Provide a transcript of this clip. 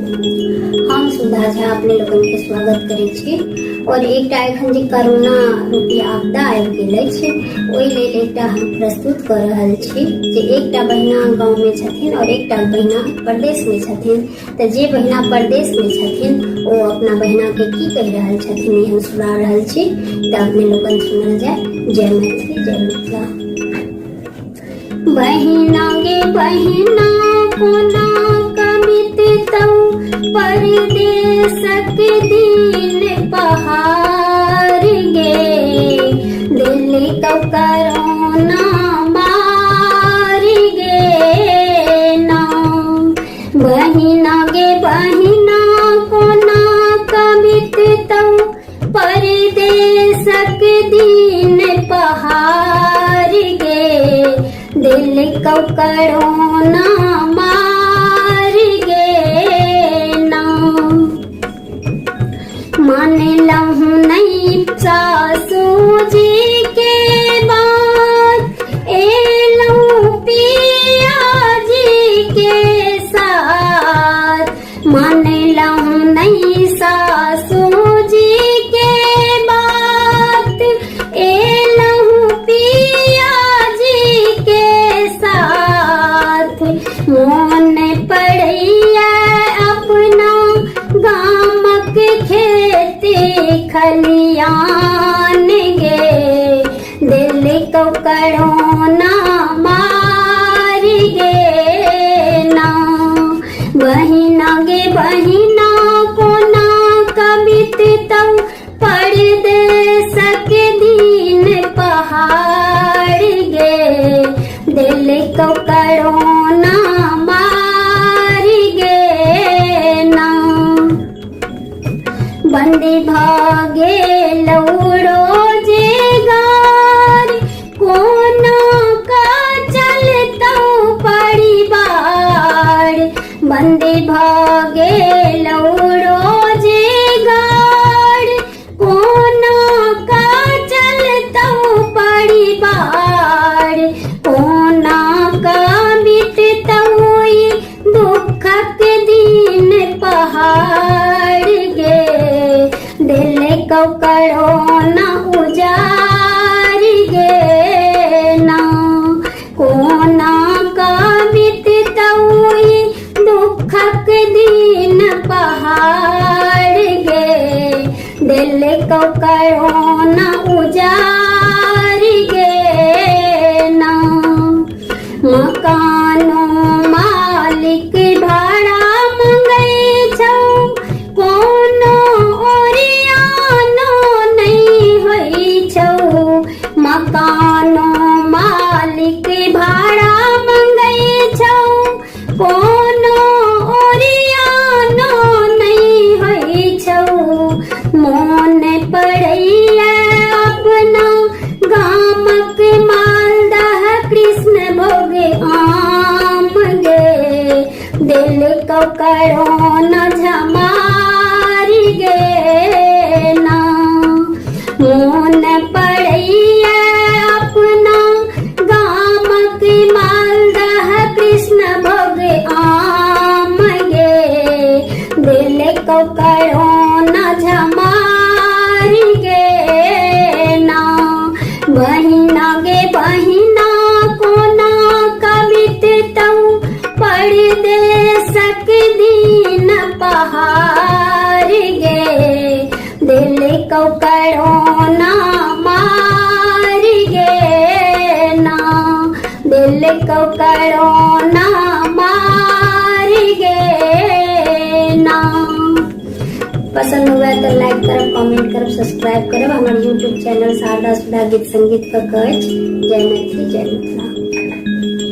हम सुधा झा अपने लोगन के स्वागत करे छी और एकटा एखन जे कोरोना रूपी आपदा आबि गेल अछि ओहि लेल एकटा हम प्रस्तुत कर रहल छी जे एकटा बहिना गाँव में छथिन और एकटा बहिना प्रदेश में छथिन। तो जे बहिना प्रदेश में छथिन ओ अपना बहिना के की कहि रहल छथिन ई हम सुना रहल छी। तो अपने लोगन सुनल जाए। जय मैथिली जय मिथिला। बहिना गे बहिना कोना कमित तौ परदेसक दिन पहाड़ गे दिल कौ करोना मार गे ना। बहिना गे बहिना कोना कमित तौ परदेसक दिन पहाड़ गे दिल कौ करोना मार गे ना। मान लहू नहीं सासू जी के बात एलू पिया जी के साथ। मान लहू नहीं सासू जी के बात एलू पिया जी के साथ। मोन पड़ैया अपना गामक खेती खलियान गे दिल को करोना मार गे ना। बहिना गे बहिना कोना कमित तौ परदेसक दिन पहाड़ गे दिल को करोना मार गे ना। बंदी भागे लौड़ो जे गार कोना का चलता परिवार। बंदी भागे लौड़ो जे गार कोना का चलता परिवार। कोना का बीतता दुखक दिन पहाड़ गे दिल को करोना उजार गे ना। कोना का बीतता दुखक दिन पहाड़ गे दिल को करोना उजार गे ना। मकानो मालिक भाड़ा मंगै छौ कोनो ओरियानो नहीं होइ छौ। मकानो मालिक भाड़ा मंगै छौ कोनो ओरियानो नहीं होइ छौ। मोन पड़ैया अपना गामक मालदह कृष्ण भोग आम गे दिल को करोना झमार गे ना। मोन पड़ैया अपना गामक मालदह कृष्ण भोग आम गे दिल को करोना झमार गे ना। बहिना गे बहिना कोना कमित तौ परदेसक दिन पहाड़ गे दिल को करोना मार गे ना। दिल को करोना मार गे ना। पसंद हुआ तो लाइक करब, कमेंट करब, सब्सक्राइब करब हमारे यूट्यूब चैनल शारदा सुधा गीत संगीत का कर्ज। जय मैथिली जय मिथिला।